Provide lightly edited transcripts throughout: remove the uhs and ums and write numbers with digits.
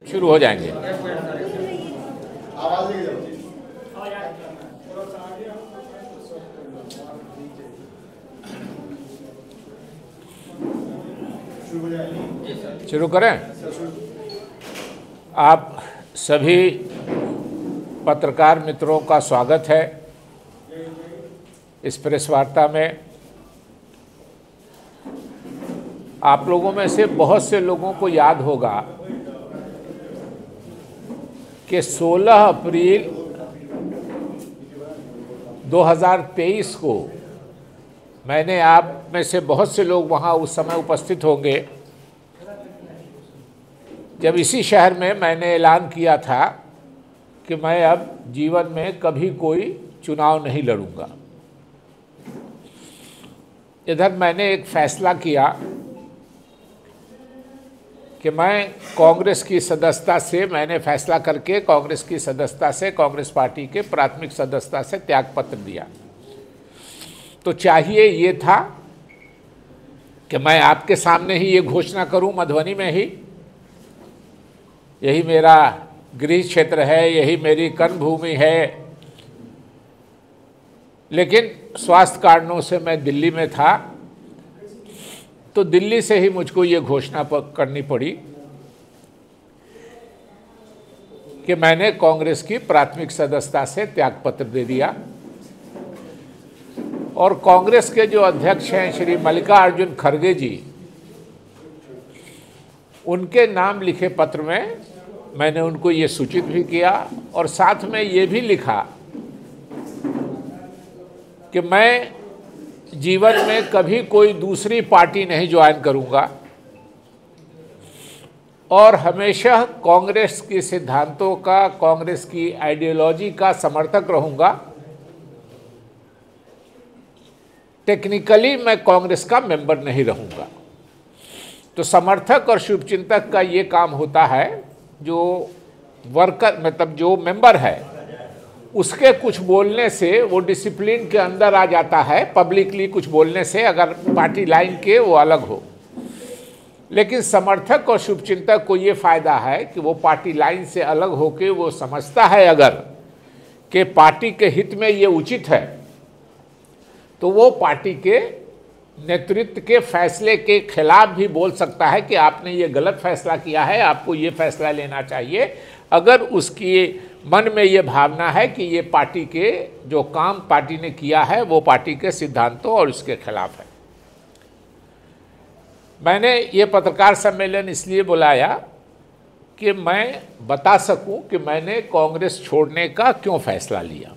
शुरू हो जाएंगे। शुरू करें। आप सभी पत्रकार मित्रों का स्वागत है इस प्रेस वार्ता में। आप लोगों में से बहुत से लोगों को याद होगा कि 16 अप्रैल 2023 को मैंने, आप में से बहुत से लोग वहाँ उस समय उपस्थित होंगे, जब इसी शहर में मैंने ऐलान किया था कि मैं अब जीवन में कभी कोई चुनाव नहीं लड़ूंगा। इधर मैंने एक फैसला किया कि मैं कांग्रेस की सदस्यता से, मैंने फैसला करके कांग्रेस की सदस्यता से, कांग्रेस पार्टी के प्राथमिक सदस्यता से त्यागपत्र दिया। तो चाहिए ये था कि मैं आपके सामने ही ये घोषणा करूं, मधुबनी में ही। यही मेरा गृह क्षेत्र है, यही मेरी कर्मभूमि है। लेकिन स्वास्थ्य कारणों से मैं दिल्ली में था, तो दिल्ली से ही मुझको ये घोषणा करनी पड़ी कि मैंने कांग्रेस की प्राथमिक सदस्यता से त्यागपत्र दे दिया। और कांग्रेस के जो अध्यक्ष हैं श्री मल्लिकार्जुन खड़गे जी, उनके नाम लिखे पत्र में मैंने उनको ये सूचित भी किया और साथ में ये भी लिखा कि मैं जीवन में कभी कोई दूसरी पार्टी नहीं ज्वाइन करूंगा और हमेशा कांग्रेस के सिद्धांतों का, कांग्रेस की आइडियोलॉजी का समर्थक रहूंगा। टेक्निकली मैं कांग्रेस का मेंबर नहीं रहूंगा। तो समर्थक और शुभचिंतक का ये काम होता है, जो वर्कर मतलब जो मेंबर है उसके कुछ बोलने से वो डिसिप्लिन के अंदर आ जाता है। पब्लिकली कुछ बोलने से, अगर पार्टी लाइन के वो अलग हो। लेकिन समर्थक और शुभचिंतक को ये फायदा है कि वो पार्टी लाइन से अलग होके वो समझता है अगर कि पार्टी के हित में ये उचित है, तो वो पार्टी के नेतृत्व के फैसले के खिलाफ भी बोल सकता है कि आपने ये गलत फैसला किया है, आपको ये फैसला लेना चाहिए, अगर उसकी मन में ये भावना है कि ये पार्टी के जो काम पार्टी ने किया है वो पार्टी के सिद्धांतों और उसके खिलाफ है। मैंने ये पत्रकार सम्मेलन इसलिए बुलाया कि मैं बता सकूं कि मैंने कांग्रेस छोड़ने का क्यों फैसला लिया।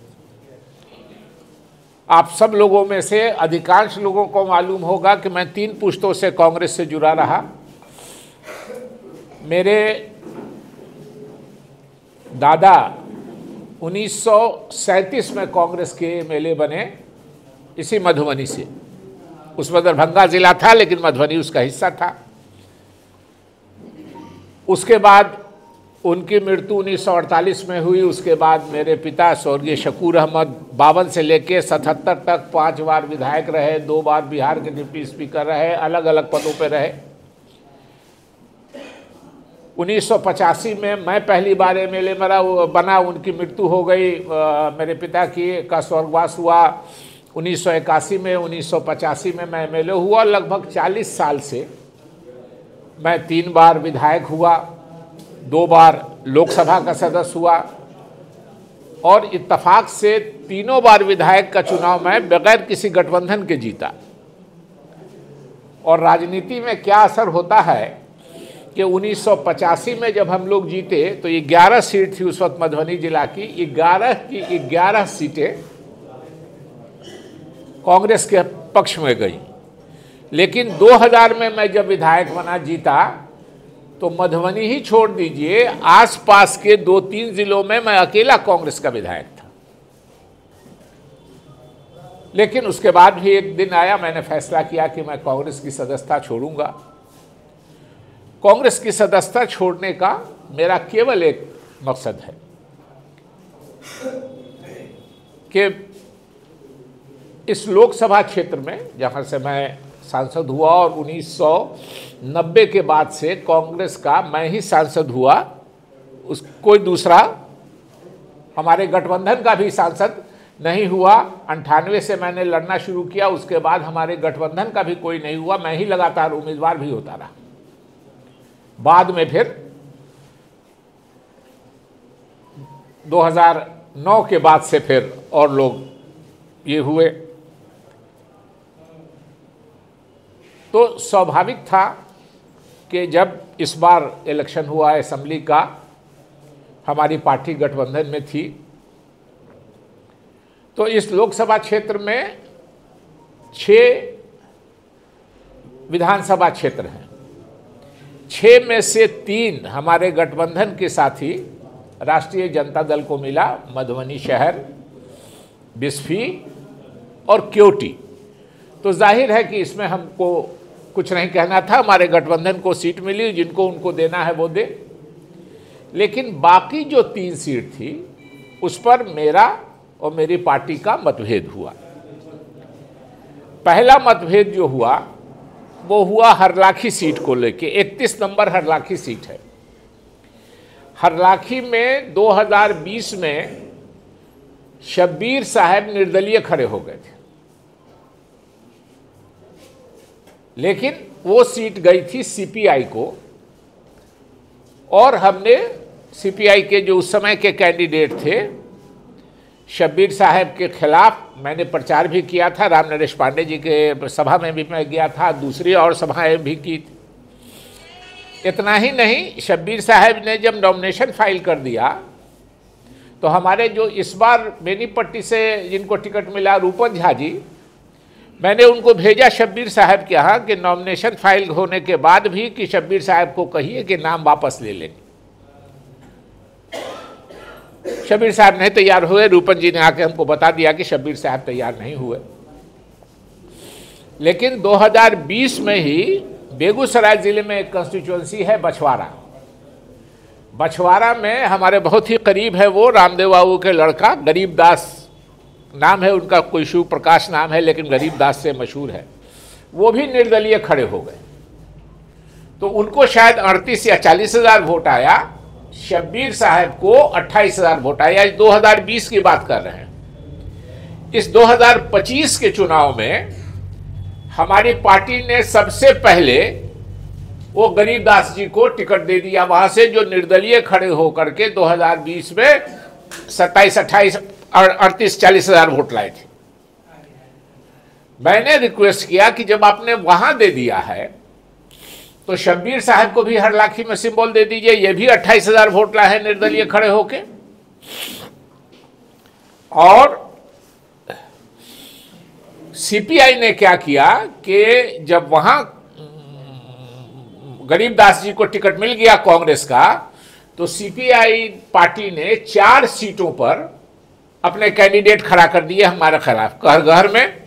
आप सब लोगों में से अधिकांश लोगों को मालूम होगा कि मैं 3 पुश्तों से कांग्रेस से जुड़ा रहा। मेरे दादा 1937 में कांग्रेस के एमएलए बने, इसी मधुबनी से। उसमें दरभंगा जिला था लेकिन मधुबनी उसका हिस्सा था। उसके बाद उनकी मृत्यु 1948 में हुई। उसके बाद मेरे पिता स्वर्गीय शकूर अहमद 52 से लेकर 77 तक 5 बार विधायक रहे, 2 बार बिहार के डिप्टी स्पीकर रहे, अलग अलग पदों पर रहे। 1985 में मैं पहली बार एमएलए बना, उनकी मृत्यु हो गई, मेरे पिता का स्वर्गवास हुआ 1981 में। 1985 में मैं एमएलए हुआ। लगभग 40 साल से मैं 3 बार विधायक हुआ, 2 बार लोकसभा का सदस्य हुआ और इत्तेफाक से तीनों बार विधायक का चुनाव मैं बगैर किसी गठबंधन के जीता। और राजनीति में क्या असर होता है कि 1985 में जब हम लोग जीते तो 11 सीट थी उस वक्त मधुबनी जिला की, 11 की 11 सीटें कांग्रेस के पक्ष में गई। लेकिन 2000 में मैं जब विधायक बना, जीता, तो मधुबनी ही छोड़ दीजिए, आसपास के 2-3 जिलों में मैं अकेला कांग्रेस का विधायक था। लेकिन उसके बाद भी एक दिन आया, मैंने फैसला किया कि मैं कांग्रेस की सदस्यता छोड़ूंगा। कांग्रेस की सदस्यता छोड़ने का मेरा केवल एक मकसद है कि इस लोकसभा क्षेत्र में जहाँ से मैं सांसद हुआ और 1990 के बाद से कांग्रेस का मैं ही सांसद हुआ कोई दूसरा हमारे गठबंधन का भी सांसद नहीं हुआ। 98 से मैंने लड़ना शुरू किया, उसके बाद हमारे गठबंधन का भी कोई नहीं हुआ, मैं ही लगातार उम्मीदवार भी होता रहा। बाद में फिर 2009 के बाद से फिर और लोग ये हुए। तो स्वाभाविक था कि जब इस बार इलेक्शन हुआ असेंबली का, हमारी पार्टी गठबंधन में थी, तो इस लोकसभा क्षेत्र में 6 विधानसभा क्षेत्र हैं। 6 में से 3 हमारे गठबंधन के साथी राष्ट्रीय जनता दल को मिला, मधुबनी शहर, बिस्फी और क्योटी। तो जाहिर है कि इसमें हमको कुछ नहीं कहना था, हमारे गठबंधन को सीट मिली, जिनको उनको देना है वो दे। लेकिन बाकी जो 3 सीट थी उस पर मेरा और मेरी पार्टी का मतभेद हुआ। पहला मतभेद जो हुआ वो हुआ हरलाखी सीट को लेके। 31 नंबर हरलाखी सीट है। हरलाखी में 2020 में शब्बीर साहब निर्दलीय खड़े हो गए थे, लेकिन वो सीट गई थी सीपीआई को, और हमने सीपीआई के जो उस समय के कैंडिडेट थे शब्बीर साहब के खिलाफ मैंने प्रचार भी किया था। राम नरेश पांडे जी के सभा में भी मैं गया था, दूसरी और सभाएं भी की थी। इतना ही नहीं, शब्बीर साहब ने जब नॉमिनेशन फाइल कर दिया तो हमारे जो इस बार बेनीपट्टी से जिनको टिकट मिला, रूपन झा जी, मैंने उनको भेजा शब्बीर साहब के यहाँ कि नॉमिनेशन फाइल होने के बाद भी कि शब्बीर साहब को कहिए कि नाम वापस ले लेंगे। शब्बीर साहब नहीं तैयार हुए। रूपन जी ने आके हमको बता दिया कि शब्बीर साहब तैयार नहीं हुए। लेकिन 2020 में ही बेगूसराय जिले में एक कंस्टिट्यूएंसी है बछवाड़ा। बछवाड़ा में हमारे बहुत ही करीब है वो रामदेव बाबू के लड़का गरीब दास नाम है उनका, कोई शिव प्रकाश नाम है, लेकिन गरीब दास से मशहूर है। वो भी निर्दलीय खड़े हो गए, तो उनको शायद 38 या 40 हज़ार वोट आया। शब्बीर साहब को 28 हज़ार वोट आया। 2020 की बात कर रहे हैं। इस 2025 के चुनाव में हमारी पार्टी ने सबसे पहले वो गरीब दास जी को टिकट दे दिया। वहां से जो निर्दलीय खड़े होकर के 2020 में 27, 28 और 38, 40 हज़ार वोट लाए थे। मैंने रिक्वेस्ट किया कि जब आपने वहां दे दिया है तो शब्बीर साहब को भी हरलाखी में सिंबल दे दीजिए। ये भी 28 हज़ार वोट लाए हैं निर्दलीय खड़े होके। और सीपीआई ने क्या किया कि जब वहां गरीब दास जी को टिकट मिल गया कांग्रेस का, तो सीपीआई पार्टी ने 4 सीटों पर अपने कैंडिडेट खड़ा कर दिए हमारे खिलाफ। कहरगहर में,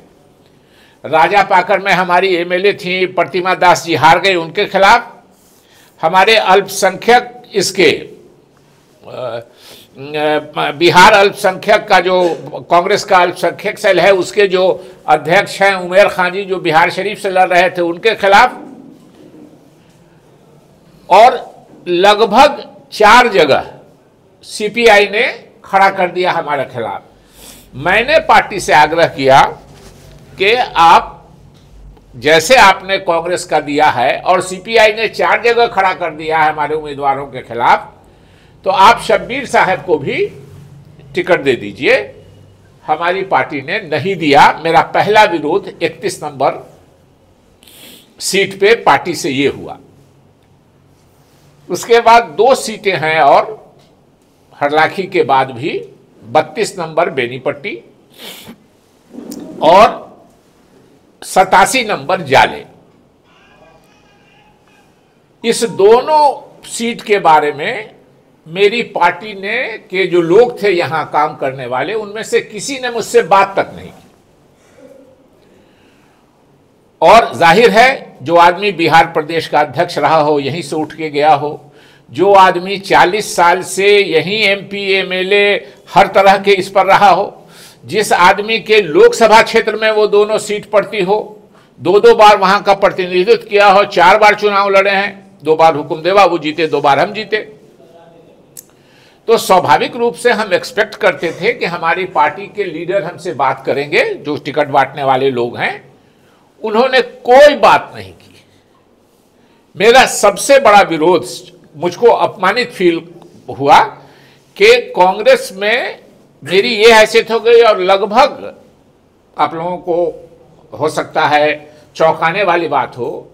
राजा पाकर में हमारी एमएलए थी प्रतिमा दास जी, हार गई, उनके खिलाफ। हमारे अल्पसंख्यक इसके बिहार अल्पसंख्यक का जो कांग्रेस का अल्पसंख्यक सेल है उसके जो अध्यक्ष हैं उमेर खान जी, जो बिहार शरीफ से लड़ रहे थे, उनके खिलाफ। और लगभग 4 जगह सीपीआई ने खड़ा कर दिया हमारे खिलाफ। मैंने पार्टी से आग्रह किया कि आप जैसे आपने कांग्रेस का दिया है और सीपीआई ने 4 जगह खड़ा कर दिया है हमारे उम्मीदवारों के खिलाफ, तो आप शब्बीर साहब को भी टिकट दे दीजिए। हमारी पार्टी ने नहीं दिया। मेरा पहला विरोध 31 नंबर सीट पे पार्टी से ये हुआ। उसके बाद 2 सीटें हैं और हरलाखी के बाद भी 32 नंबर बेनीपट्टी और 87 नंबर जाले। इस दोनों सीट के बारे में मेरी पार्टी ने के जो लोग थे यहां काम करने वाले, उनमें से किसी ने मुझसे बात तक नहीं की। और जाहिर है जो आदमी बिहार प्रदेश का अध्यक्ष रहा हो, यहीं से उठ के गया हो, जो आदमी 40 साल से यहीं एमपी एमएलए हर तरह के इस पर रहा हो, जिस आदमी के लोकसभा क्षेत्र में वो दोनों सीट पड़ती हो, 2-2 बार वहां का प्रतिनिधित्व किया हो, 4 बार चुनाव लड़े हैं, 2 बार हुकुमदेव बाबू जीते, 2 बार हम जीते। तो स्वाभाविक रूप से हम एक्सपेक्ट करते थे कि हमारी पार्टी के लीडर हमसे बात करेंगे, जो टिकट बांटने वाले लोग हैं। उन्होंने कोई बात नहीं की। मेरा सबसे बड़ा विरोध, मुझको अपमानित फील हुआ कि कांग्रेस में मेरी ये हैसियत हो गई, और लगभग आप लोगों को हो सकता है चौंकाने वाली बात हो,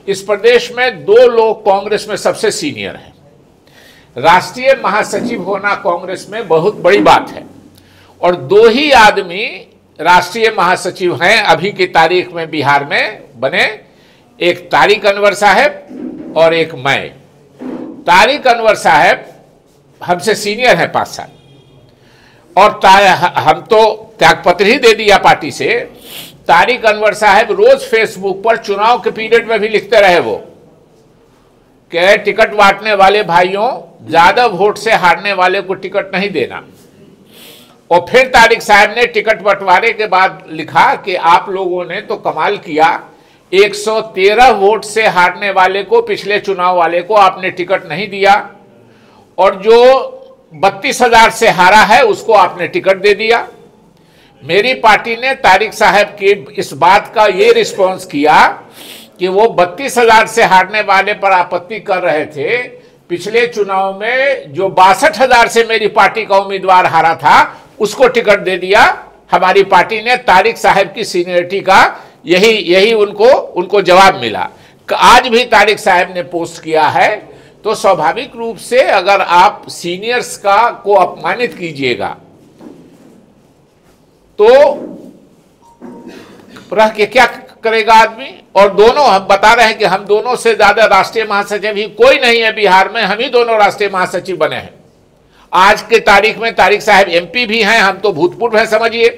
इस प्रदेश में 2 लोग कांग्रेस में सबसे सीनियर हैं। राष्ट्रीय महासचिव होना कांग्रेस में बहुत बड़ी बात है, और 2 ही आदमी राष्ट्रीय महासचिव हैं अभी की तारीख में बिहार में बने, एक तारिक अनवर साहब और एक मैं। तारिक अनवर साहब हमसे सीनियर है 5 साल, और हम तो त्यागपत्र ही दे दिया पार्टी से। तारिक अनवर साहब रोज फेसबुक पर चुनाव के पीरियड में भी लिखते रहे वो कि टिकट बांटने वाले भाइयों, ज्यादा वोट से हारने वाले को टिकट नहीं देना। और फिर तारिक साहब ने टिकट बंटवारे के बाद लिखा कि आप लोगों ने तो कमाल किया, 113 वोट से हारने वाले को, पिछले चुनाव वाले को आपने टिकट नहीं दिया, और जो 32,000 से हारा है उसको आपने टिकट दे दिया। मेरी पार्टी ने तारिक साहब की इस बात का ये रिस्पॉन्स किया कि वो 32,000 से हारने वाले पर आपत्ति कर रहे थे। पिछले चुनाव में जो 62,000 से मेरी पार्टी का उम्मीदवार हारा था उसको टिकट दे दिया हमारी पार्टी ने। तारिक साहब की सीनियरिटी का यही उनको जवाब मिला। आज भी तारिक साहब ने पोस्ट किया है। तो स्वाभाविक रूप से अगर आप सीनियर्स को अपमानित कीजिएगा तो रह के क्या करेगा आदमी। और दोनों, हम बता रहे हैं कि हम दोनों से ज्यादा राष्ट्रीय महासचिव ही कोई नहीं है बिहार में, हम ही दोनों राष्ट्रीय महासचिव बने हैं। आज के तारीख में तारिक साहब एमपी भी हैं, हम तो भूतपूर्व हैं समझिए,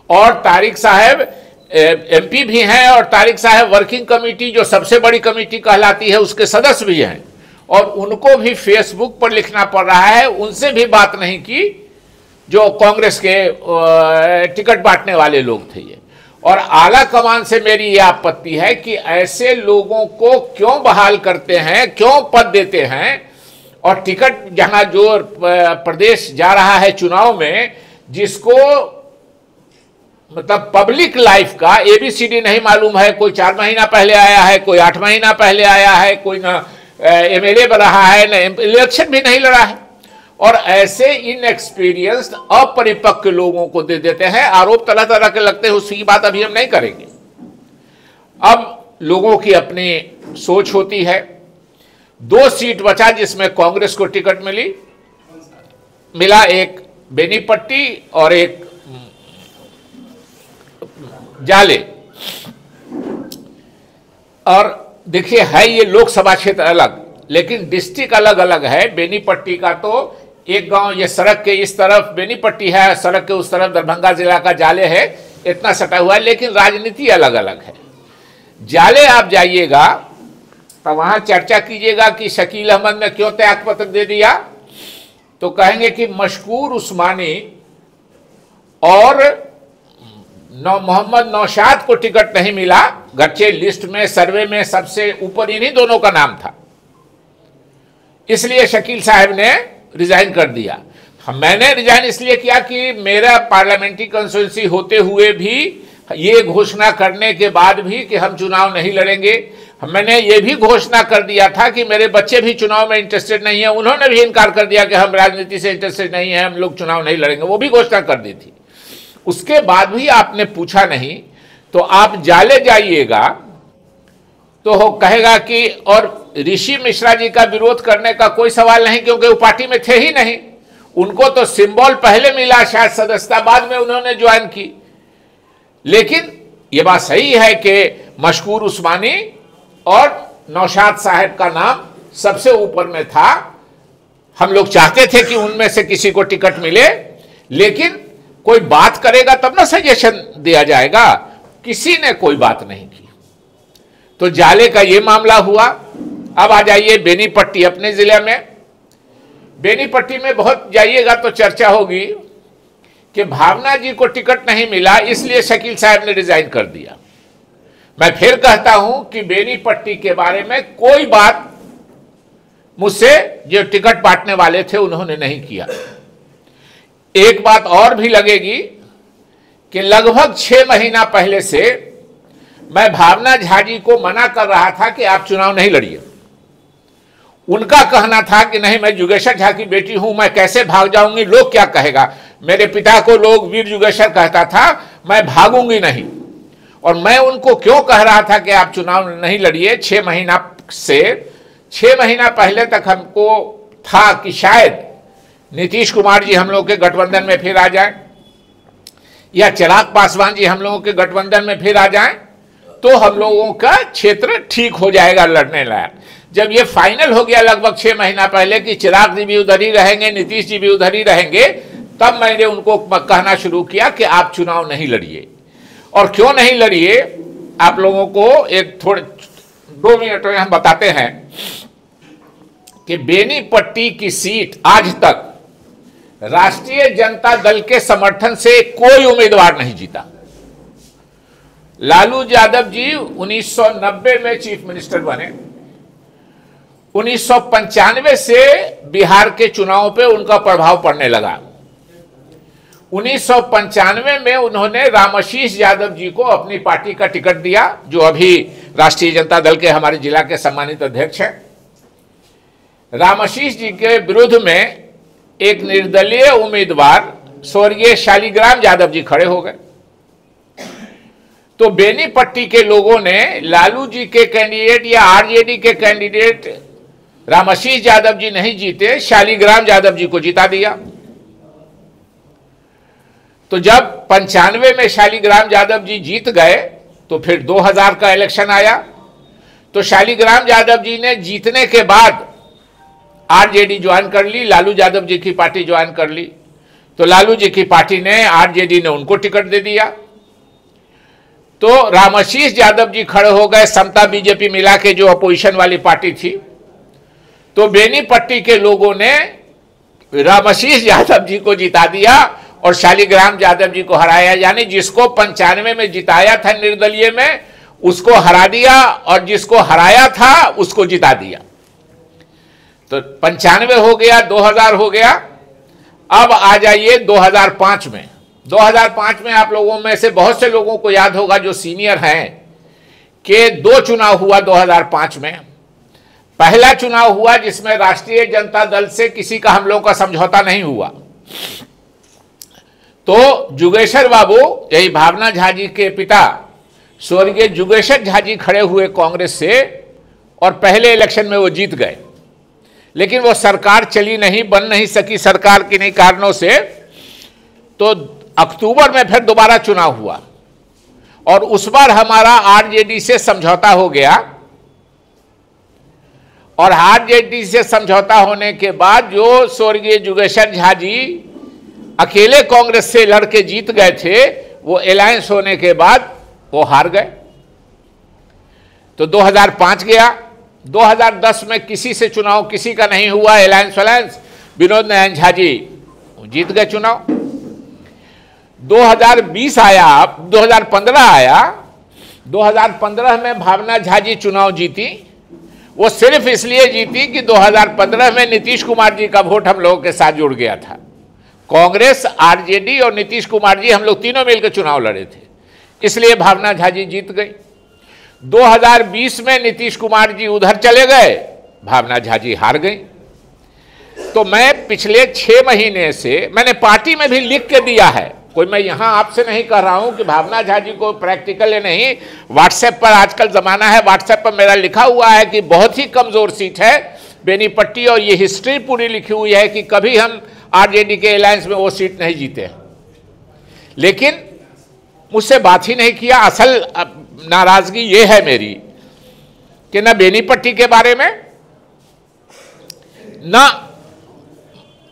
और तारिक साहब एमपी भी हैं, और तारिक साहब वर्किंग कमेटी जो सबसे बड़ी कमेटी कहलाती है उसके सदस्य भी हैं, और उनको भी फेसबुक पर लिखना पड़ रहा है। उनसे भी बात नहीं की जो कांग्रेस के टिकट बांटने वाले लोग थे ये। और आला कमान से मेरी यह आपत्ति है कि ऐसे लोगों को क्यों बहाल करते हैं, क्यों पद देते हैं, और टिकट जहां जो प्रदेश जा रहा है चुनाव में, जिसको मतलब पब्लिक लाइफ का एबीसीडी नहीं मालूम है, कोई 4 महीना पहले आया है, कोई 8 महीना पहले आया है, कोई ना एमएलए बना है, ना इलेक्शन भी नहीं लड़ा है, और ऐसे इनएक्सपीरियंस्ड अपरिपक्व लोगों को दे देते हैं। आरोप तरह तरह के लगते हैं, उसकी बात अभी हम नहीं करेंगे। अब लोगों की अपनी सोच होती है। 2 सीट बचा जिसमें कांग्रेस को टिकट मिला, एक बेनीपट्टी और एक जाले। और देखिए है ये लोकसभा क्षेत्र अलग, लेकिन डिस्ट्रिक्ट अलग अलग है। बेनीपट्टी का तो एक गांव, ये सड़क के इस तरफ बेनीपट्टी है, सड़क के उस तरफ दरभंगा जिला का जाले है, इतना सटा हुआ है, लेकिन राजनीति अलग अलग है। जाले आप जाइएगा तो वहां चर्चा कीजिएगा कि शकील अहमद ने क्यों त्यागपत्र दे दिया, तो कहेंगे कि मशकूर उस्मानी और मोहम्मद नौशाद को टिकट नहीं मिला। गच्चे लिस्ट में, सर्वे में सबसे ऊपर इन्हीं दोनों का नाम था, इसलिए शकील साहब ने रिजाइन कर दिया। मैंने रिजाइन इसलिए किया कि मेरा पार्लियामेंट्री कंस्टिट्यूंसी होते हुए भी, ये घोषणा करने के बाद भी कि हम चुनाव नहीं लड़ेंगे, मैंने ये भी घोषणा कर दिया था कि मेरे बच्चे भी चुनाव में इंटरेस्टेड नहीं है। उन्होंने भी इनकार कर दिया कि हम राजनीति से इंटरेस्टेड नहीं है, हम लोग चुनाव नहीं लड़ेंगे, वो भी घोषणा कर दी थी। उसके बाद भी आपने पूछा नहीं। तो आप जाले जाइएगा तो हो कहेगा कि, और ऋषि मिश्रा जी का विरोध करने का कोई सवाल नहीं, क्योंकि वो पार्टी में थे ही नहीं। उनको तो सिंबल पहले मिला, शायद सदस्यता बाद में उन्होंने ज्वाइन की। लेकिन ये बात सही है कि मशकूर उस्मानी और नौशाद साहब का नाम सबसे ऊपर में था। हम लोग चाहते थे कि उनमें से किसी को टिकट मिले, लेकिन कोई बात करेगा तब ना सजेशन दिया जाएगा। किसी ने कोई बात नहीं की। तो जाले का ये मामला हुआ। अब आ जाइए बेनीपट्टी, अपने जिले में। बेनीपट्टी में बहुत जाइएगा तो चर्चा होगी कि भावना जी को टिकट नहीं मिला, इसलिए शकील साहब ने रिजाइन कर दिया। मैं फिर कहता हूं कि बेनीपट्टी के बारे में कोई बात मुझसे जो टिकट बांटने वाले थे उन्होंने नहीं किया। एक बात और भी लगेगी कि लगभग 6 महीना पहले से मैं भावना झा जी को मना कर रहा था कि आप चुनाव नहीं लड़िए। उनका कहना था कि नहीं, मैं जुगेश्वर झा की बेटी हूं, मैं कैसे भाग जाऊंगी, लोग क्या कहेगा। मेरे पिता को लोग वीर जुगेश्वर कहता था, मैं भागूंगी नहीं। और मैं उनको क्यों कह रहा था कि आप चुनाव नहीं लड़िए, 6 महीना पहले तक हमको था कि शायद नीतीश कुमार जी हम लोग के गठबंधन में फिर आ जाए, या चिराग पासवान जी हम लोगों के गठबंधन में फिर आ जाएं, तो हम लोगों का क्षेत्र ठीक हो जाएगा लड़ने लायक। जब ये फाइनल हो गया लगभग 6 महीना पहले कि चिराग जी भी उधर ही रहेंगे, नीतीश जी भी उधर ही रहेंगे, तब मैंने उनको कहना शुरू किया कि आप चुनाव नहीं लड़िए। और क्यों नहीं लड़िए, आप लोगों को एक थोड़े 2 मिनट में हम बताते हैं कि बेनीपट्टी की सीट आज तक राष्ट्रीय जनता दल के समर्थन से कोई उम्मीदवार नहीं जीता। लालू यादव जी 1990 में चीफ मिनिस्टर बने, 1995 से बिहार के चुनाव पे उनका प्रभाव पड़ने लगा। 1995 में उन्होंने रामाशीष यादव जी को अपनी पार्टी का टिकट दिया, जो अभी राष्ट्रीय जनता दल के हमारे जिला के सम्मानित अध्यक्ष हैं। रामाशीष जी के विरुद्ध में एक निर्दलीय उम्मीदवार स्वर्गीय शालिग्राम यादव जी खड़े हो गए। तो बेनीपट्टी के लोगों ने लालू जी के कैंडिडेट या आरजेडी के कैंडिडेट रामाशीष यादव जी नहीं जीते, शालिग्राम यादव जी को जिता दिया। तो जब 95 में शालिग्राम यादव जी जीत गए, तो फिर 2000 का इलेक्शन आया। तो शालिग्राम यादव जी ने जीतने के बाद आरजेडी ज्वाइन कर ली, लालू यादव जी की पार्टी ज्वाइन कर ली। तो लालू जी की पार्टी ने, आरजेडी ने उनको टिकट दे दिया। तो रामाशीष यादव जी खड़े हो गए, समता बीजेपी मिला के जो अपोजिशन वाली पार्टी थी। तो बेनीपट्टी के लोगों ने रामाशीष यादव जी को जिता दिया और शालिग्राम यादव जी को हराया। यानी जिसको 95 में जिताया था निर्दलीय में, उसको हरा दिया, और जिसको हराया था उसको जिता दिया। तो 95 हो गया, 2000 हो गया। अब आ जाइए 2005 में। 2005 में आप लोगों में से बहुत से लोगों को याद होगा जो सीनियर हैं कि 2 चुनाव हुआ 2005 में। पहला चुनाव हुआ जिसमें राष्ट्रीय जनता दल से किसी का हम लोगों का समझौता नहीं हुआ। तो जुगेश्वर बाबू, यही भावना झा जी के पिता स्वर्गीय जुगेश्वर झा जी खड़े हुए कांग्रेस से, और पहले इलेक्शन में वो जीत गए। लेकिन वो सरकार चली नहीं, बन नहीं सकी सरकार किन्हीं कारणों से। तो अक्टूबर में फिर दोबारा चुनाव हुआ, और उस बार हमारा आरजेडी से समझौता हो गया। और आरजेडी से समझौता होने के बाद जो स्वर्गीय जुगेश्वर झा जी अकेले कांग्रेस से लड़के जीत गए थे, वो अलायंस होने के बाद वो हार गए। तो 2005 गया। 2010 में किसी से चुनाव किसी का नहीं हुआ, अलायंस विनोद नारायण झा जी जीत गए चुनाव। 2020 आया, 2015 आया। 2015 में भावना झा जी चुनाव जीती। वो सिर्फ इसलिए जीती कि 2015 में नीतीश कुमार जी का वोट हम लोगों के साथ जुड़ गया था। कांग्रेस, आरजेडी और नीतीश कुमार जी, हम लोग तीनों मिलकर चुनाव लड़े थे, इसलिए भावना झा जी जीत गई। 2020 में नीतीश कुमार जी उधर चले गए, भावना झा जी हार गई। तो मैं पिछले 6 महीने से मैंने पार्टी में भी लिख के दिया है, कोई मैं यहां आपसे नहीं कह रहा हूं कि भावना झा जी को प्रैक्टिकल है, नहीं। व्हाट्सएप पर आजकल जमाना है, व्हाट्सएप पर मेरा लिखा हुआ है कि बहुत ही कमजोर सीट है बेनीपट्टी, और ये हिस्ट्री पूरी लिखी हुई है कि कभी हम आरजेडी के अलायंस में वो सीट नहीं जीते। लेकिन मुझसे बात ही नहीं किया। असल नाराजगी ये है मेरी कि ना बेनीपट्टी के बारे में, ना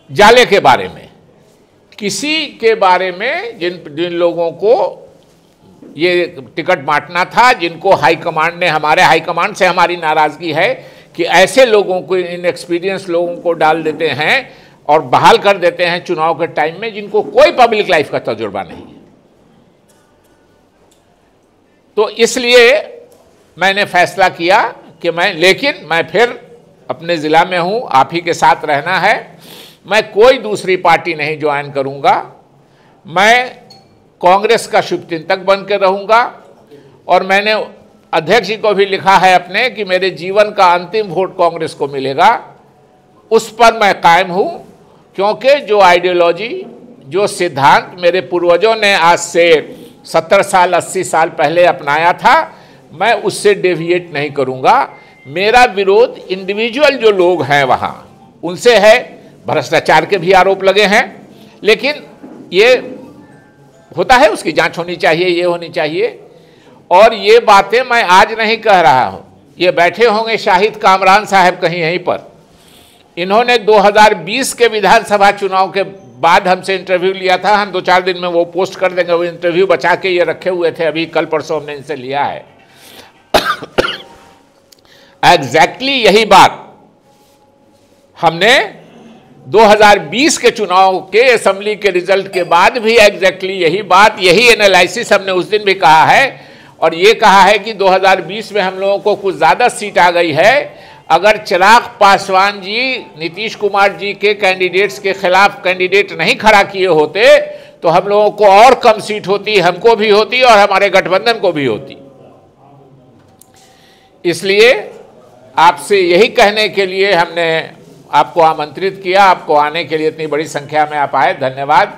जाले के बारे में, किसी के बारे में जिन लोगों को ये टिकट बांटना था, जिनको हाईकमांड ने, हमारे हाईकमांड से हमारी नाराजगी है कि ऐसे लोगों को, इनएक्सपीरियंस लोगों को डाल देते हैं और बहाल कर देते हैं चुनाव के टाइम में, जिनको कोई पब्लिक लाइफ का तजुर्बा नहीं। तो इसलिए मैंने फैसला किया कि मैं फिर अपने ज़िला में हूँ, आप ही के साथ रहना है। मैं कोई दूसरी पार्टी नहीं ज्वाइन करूँगा। मैं कांग्रेस का शुभचिंतक बन के रहूँगा और मैंने अध्यक्ष जी को भी लिखा है अपने कि मेरे जीवन का अंतिम वोट कांग्रेस को मिलेगा। उस पर मैं कायम हूँ, क्योंकि जो आइडियोलॉजी, जो सिद्धांत मेरे पूर्वजों ने आज से 70 साल 80 साल पहले अपनाया था, मैं उससे डेविएट नहीं करूँगा। मेरा विरोध इंडिविजुअल जो लोग हैं वहाँ उनसे है। भ्रष्टाचार के भी आरोप लगे हैं, लेकिन ये होता है, उसकी जांच होनी चाहिए, ये होनी चाहिए। और ये बातें मैं आज नहीं कह रहा हूँ, ये बैठे होंगे शाहिद कामरान साहब कहीं यहीं पर। इन्होंने 2020 के विधानसभा चुनाव के बाद हमसे इंटरव्यू लिया था। हम 2-4 दिन में वो पोस्ट कर देंगे। वो इंटरव्यू बचा के ये रखे हुए थे, अभी कल परसों हमने इनसे लिया है। एग्जैक्टली यही बात हमने 2020 के चुनाव के असेंबली के रिजल्ट के बाद भी एग्जैक्टली यही बात, यही एनालिसिस हमने उस दिन भी कहा है। और ये कहा है कि 2020 में हम लोगों को कुछ ज़्यादा सीट आ गई है। अगर चिराग पासवान जी नीतीश कुमार जी के कैंडिडेट्स के खिलाफ कैंडिडेट नहीं खड़ा किए होते तो हम लोगों को और कम सीट होती, हमको भी होती और हमारे गठबंधन को भी होती। इसलिए आपसे यही कहने के लिए हमने आपको आमंत्रित किया, आपको आने के लिए इतनी बड़ी संख्या में आप आए, धन्यवाद।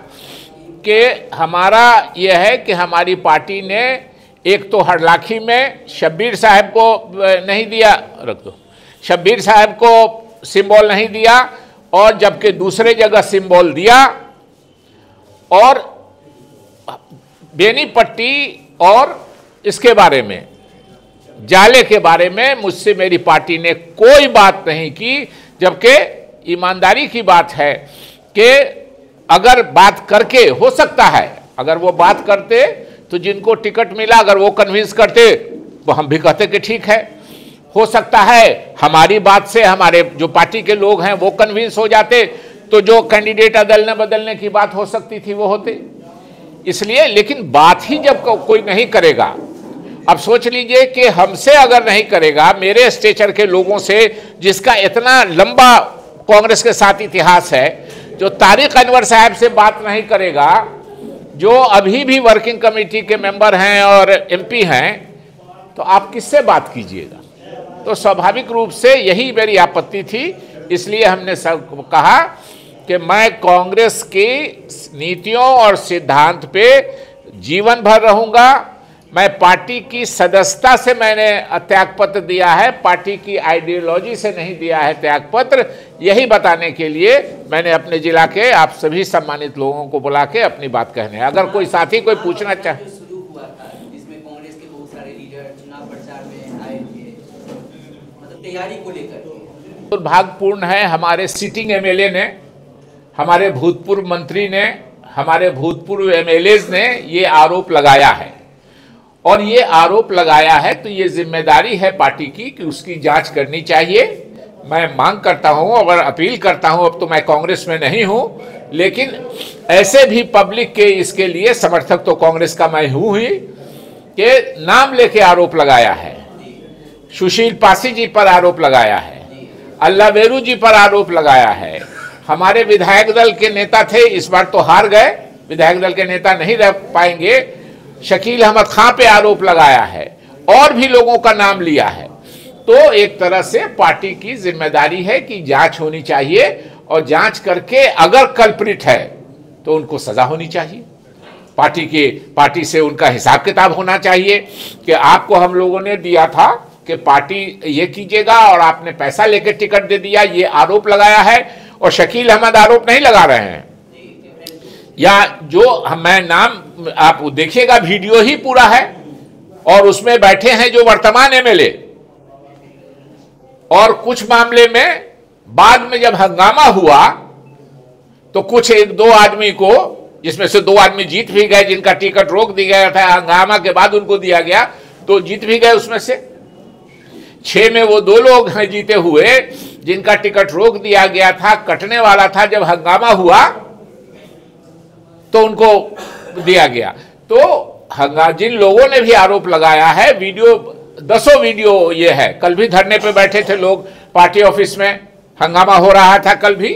कि हमारा यह है कि हमारी पार्टी ने एक तो हरलाखी में शब्बीर साहब को नहीं दिया, रख दो, शब्बीर साहब को सिंबल नहीं दिया, और जबकि दूसरे जगह सिंबल दिया। और बेनीपट्टी और इसके बारे में, जाले के बारे में मुझसे मेरी पार्टी ने कोई बात नहीं की, जबकि ईमानदारी की बात है कि अगर बात करके, हो सकता है अगर वो बात करते तो जिनको टिकट मिला अगर वो कन्विंस करते तो हम भी कहते कि ठीक है। हो सकता है हमारी बात से हमारे जो पार्टी के लोग हैं वो कन्विंस हो जाते, तो जो कैंडिडेट अदलने बदलने की बात हो सकती थी वो होते। इसलिए, लेकिन बात ही जब कोई नहीं करेगा, अब सोच लीजिए कि हमसे अगर नहीं करेगा, मेरे स्टेचर के लोगों से जिसका इतना लंबा कांग्रेस के साथ इतिहास है, जो तारिक अनवर साहब से बात नहीं करेगा, जो अभी भी वर्किंग कमेटी के मेंबर हैं और एमपी हैं, तो आप किससे बात कीजिएगा। तो स्वाभाविक रूप से यही मेरी आपत्ति थी। इसलिए हमने सब कहा कि मैं कांग्रेस की नीतियों और सिद्धांत पे जीवन भर रहूंगा। मैं पार्टी की सदस्यता से मैंने त्यागपत्र दिया है, पार्टी की आइडियोलॉजी से नहीं दिया है त्यागपत्र। यही बताने के लिए मैंने अपने जिला के आप सभी सम्मानित लोगों को बुला के अपनी बात कहने है। अगर कोई साथी कोई पूछना चाहे, जिसमें कांग्रेस के बहुत सारे लीडर चुनाव प्रचार में आए थे, मतलब तैयारी को लेकर दुर्भाग्यपूर्ण है, हमारे सिटिंग एमएलए ने, हमारे भूतपूर्व मंत्री ने, हमारे भूतपूर्व एमएलएज ने ये आरोप लगाया है। और ये आरोप लगाया है तो ये जिम्मेदारी है पार्टी की कि उसकी जांच करनी चाहिए। मैं मांग करता हूं और अपील करता हूं, अब तो मैं कांग्रेस में नहीं हूं, लेकिन ऐसे भी पब्लिक के इसके लिए समर्थक तो कांग्रेस का मैं हूं ही, कि नाम लेके आरोप लगाया है। सुशील पासी जी पर आरोप लगाया है, अल्लावेरू जी पर आरोप लगाया है। हमारे विधायक दल के नेता थे, इस बार तो हार गए, विधायक दल के नेता नहीं रह पाएंगे। शकील अहमद खां पे आरोप लगाया है और भी लोगों का नाम लिया है। तो एक तरह से पार्टी की जिम्मेदारी है कि जांच होनी चाहिए, और जांच करके अगर कल्प्रिट है तो उनको सजा होनी चाहिए। पार्टी से उनका हिसाब किताब होना चाहिए कि आपको हम लोगों ने दिया था कि पार्टी ये कीजिएगा और आपने पैसा लेकर टिकट दे दिया, ये आरोप लगाया है। और शकील अहमद आरोप नहीं लगा रहे हैं, या जो मैं नाम आप देखिएगा, वीडियो ही पूरा है और उसमें बैठे हैं जो वर्तमान एमएलए। और कुछ मामले में बाद में जब हंगामा हुआ तो कुछ 1-2 आदमी को, जिसमें से 2 आदमी जीत भी गए, जिनका टिकट रोक दिया गया था, हंगामा के बाद उनको दिया गया तो जीत भी गए। उसमें से 6 में वो 2 लोग हैं जीते हुए जिनका टिकट रोक दिया गया था, कटने वाला था, जब हंगामा हुआ तो उनको दिया गया। तो जिन लोगों ने भी आरोप लगाया है, वीडियो 10 वीडियो ये है, कल भी धरने पे बैठे थे लोग, पार्टी ऑफिस में हंगामा हो रहा था कल भी।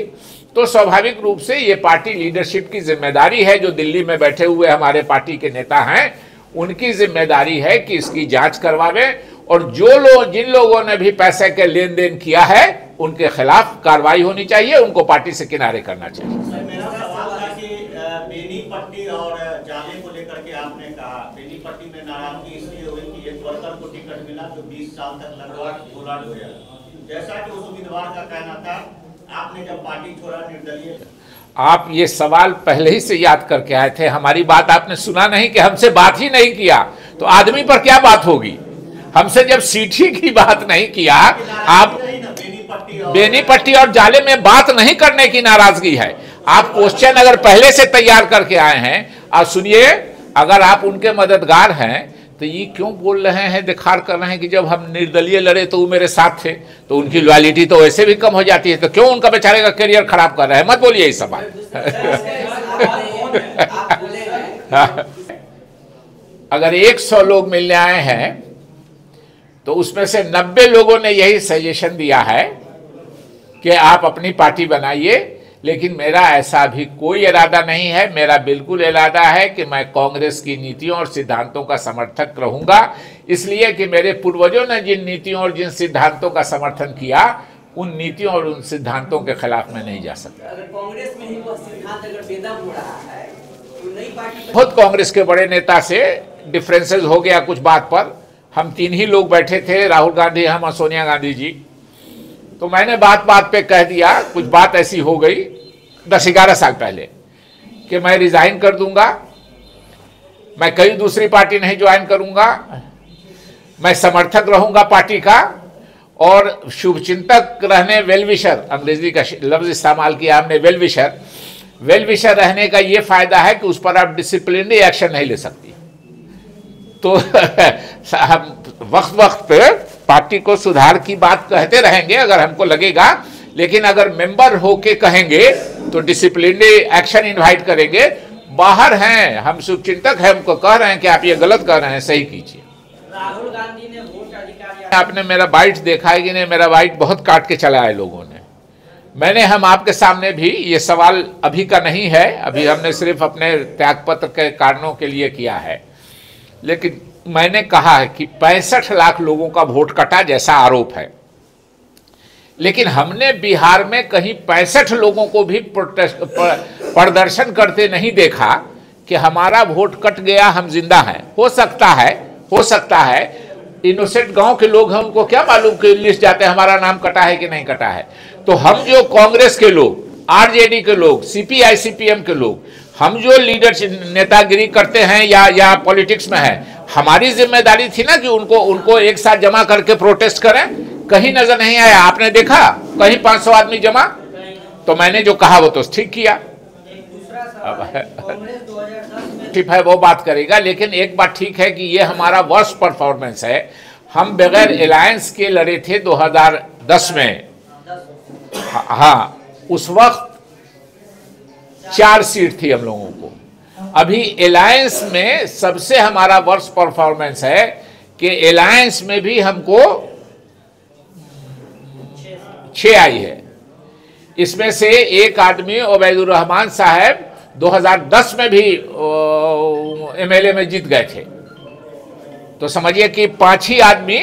तो स्वाभाविक रूप से ये पार्टी लीडरशिप की जिम्मेदारी है, जो दिल्ली में बैठे हुए हमारे पार्टी के नेता हैं, उनकी जिम्मेदारी है कि इसकी जांच करवावे, और जिन लोगों ने भी पैसे के लेन देन किया है उनके खिलाफ कार्रवाई होनी चाहिए, उनको पार्टी से किनारे करना चाहिए। मेरा सवाल था कि बेनीपट्टी और जाले को लेकर के आपने कहा, बेनीपट्टी में नाराजगी इसलिए हुई कि एक वर्कर को टिकट मिला जो 20 साल तक लगभग भोला डोया, जैसा कि उस उम्मीदवार का कहना था। आपने जब पार्टी छोड़ा निर्दलीय। आप ये सवाल पहले ही से याद करके आए थे, हमारी बात आपने सुना नहीं कि हमसे बात ही नहीं किया, तो आदमी पर क्या बात होगी। हमसे जब सीटी की बात नहीं किया, आप बेनीपट्टी और जाले में बात नहीं करने की नाराजगी है। आप क्वेश्चन अगर पहले से तैयार करके आए हैं, आप सुनिए, अगर आप उनके मददगार हैं तो ये क्यों बोल रहे हैं, दिखार कर रहे हैं कि जब हम निर्दलीय लड़े तो वो मेरे साथ थे, तो उनकी लॉयल्टी तो वैसे भी कम हो जाती है, तो क्यों उनका बेचारे का करियर खराब कर रहे हैं। मत बोलिए इस सवाल। अगर 100 लोग मिलने आए हैं तो उसमें से 90 लोगों ने यही सजेशन दिया है कि आप अपनी पार्टी बनाइए, लेकिन मेरा ऐसा भी कोई इरादा नहीं है। मेरा बिल्कुल इरादा है कि मैं कांग्रेस की नीतियों और सिद्धांतों का समर्थक रहूंगा, इसलिए कि मेरे पूर्वजों ने जिन नीतियों और जिन सिद्धांतों का समर्थन किया, उन नीतियों और उन सिद्धांतों के खिलाफ मैं नहीं जा सकता। अगर कांग्रेस में ही वो सिद्धांत अगर बेदम हो रहा है तो नई पार्टी खुद कांग्रेस के बड़े नेता से डिफरेंसेस हो गया कुछ बात पर। हम 3 ही लोग बैठे थे, राहुल गांधी, हम और सोनिया गांधी जी। तो मैंने बात बात पे कह दिया, कुछ बात ऐसी हो गई 10-11 साल पहले कि मैं रिजाइन कर दूंगा, मैं कई दूसरी पार्टी नहीं ज्वाइन करूंगा, मैं समर्थक रहूंगा पार्टी का, और शुभचिंतक रहने, वेलविशर, अंग्रेजी का लफ्ज इस्तेमाल किया हमने, वेलविशर रहने का ये फायदा है कि उस पर आप डिसिप्लिनरी एक्शन नहीं ले सकती। तो हम वक्त पे पार्टी को सुधार की बात कहते रहेंगे अगर हमको लगेगा, लेकिन अगर मेंबर होके कहेंगे तो डिसिप्लिनरी एक्शन इनवाइट करेंगे। बाहर हैं, हम शुभचिंतक हैं, हमको कह रहे हैं कि आप ये गलत कर रहे हैं, सही कीजिए। राहुल गांधी ने वोट अधिकार, आपने मेरा बाइट देखा है कि नहीं? मेरा बाइट बहुत काट के चला है लोगों ने। हम आपके सामने भी, ये सवाल अभी का नहीं है, अभी हमने सिर्फ अपने त्यागपत्र के कारणों के लिए किया है, लेकिन मैंने कहा है कि 65 लाख लोगों का वोट कटा जैसा आरोप है, लेकिन हमने बिहार में कहीं 65 लोगों को भी प्रदर्शन करते नहीं देखा कि हमारा वोट कट गया, हम जिंदा हैं। हो सकता है इनोसेंट गांव के लोग हैं, उनको क्या मालूम कि लिस्ट जाते हैं हमारा नाम कटा है कि नहीं कटा है। तो हम जो कांग्रेस के लोग, आरजेडी के लोग, सीपीआई सीपीएम के लोग, हम जो लीडरशिप नेतागिरी करते हैं या पॉलिटिक्स में है, हमारी जिम्मेदारी थी ना कि उनको एक साथ जमा करके प्रोटेस्ट करें। कहीं नजर नहीं आया, आपने देखा कहीं 500 आदमी जमा? तो मैंने जो कहा वो तो ठीक किया। ठीक है, वो बात करेगा, लेकिन एक बात ठीक है कि ये हमारा वर्स्ट परफॉर्मेंस है। हम बगैर अलायंस के लड़े थे 2010 में। हाँ, उस वक्त 4 सीट थी हम लोगों को। अभी अलायंस में सबसे हमारा वर्स्ट परफॉर्मेंस है कि अलायंस में भी हमको 6 आई है। इसमें से एक आदमी उबैदुर रहमान साहब 2010 में भी एमएलए में जीत गए थे। तो समझिए कि 5 ही आदमी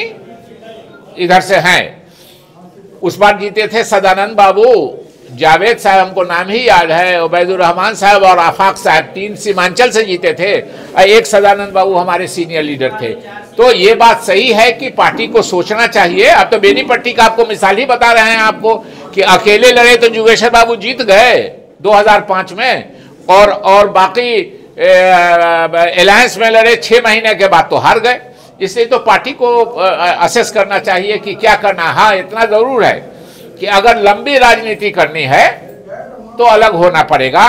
इधर से हैं। उस बार जीते थे सदानंद बाबू, जावेद साहब, हमको नाम ही याद है, उबैदुर रहमान साहब और आफाक साहब, 3 सीमांचल से जीते थे, और एक सदानंद बाबू हमारे सीनियर लीडर थे। तो ये बात सही है कि पार्टी को सोचना चाहिए। अब तो बेनीपट्टी का आपको मिसाल ही बता रहे हैं आपको कि अकेले लड़े तो जुगेश्वर बाबू जीत गए 2005 में, और बाकी अलायंस में लड़े 6 महीने के बाद तो हार गए। इसलिए तो पार्टी को असेस करना चाहिए कि क्या करना है। हाँ, इतना जरूर है कि अगर लंबी राजनीति करनी है तो अलग होना पड़ेगा।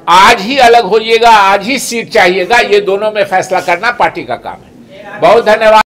आज ही अलग होइएगा, आज ही सीट चाहिएगा, ये दोनों में फैसला करना पार्टी का काम है। बहुत धन्यवाद।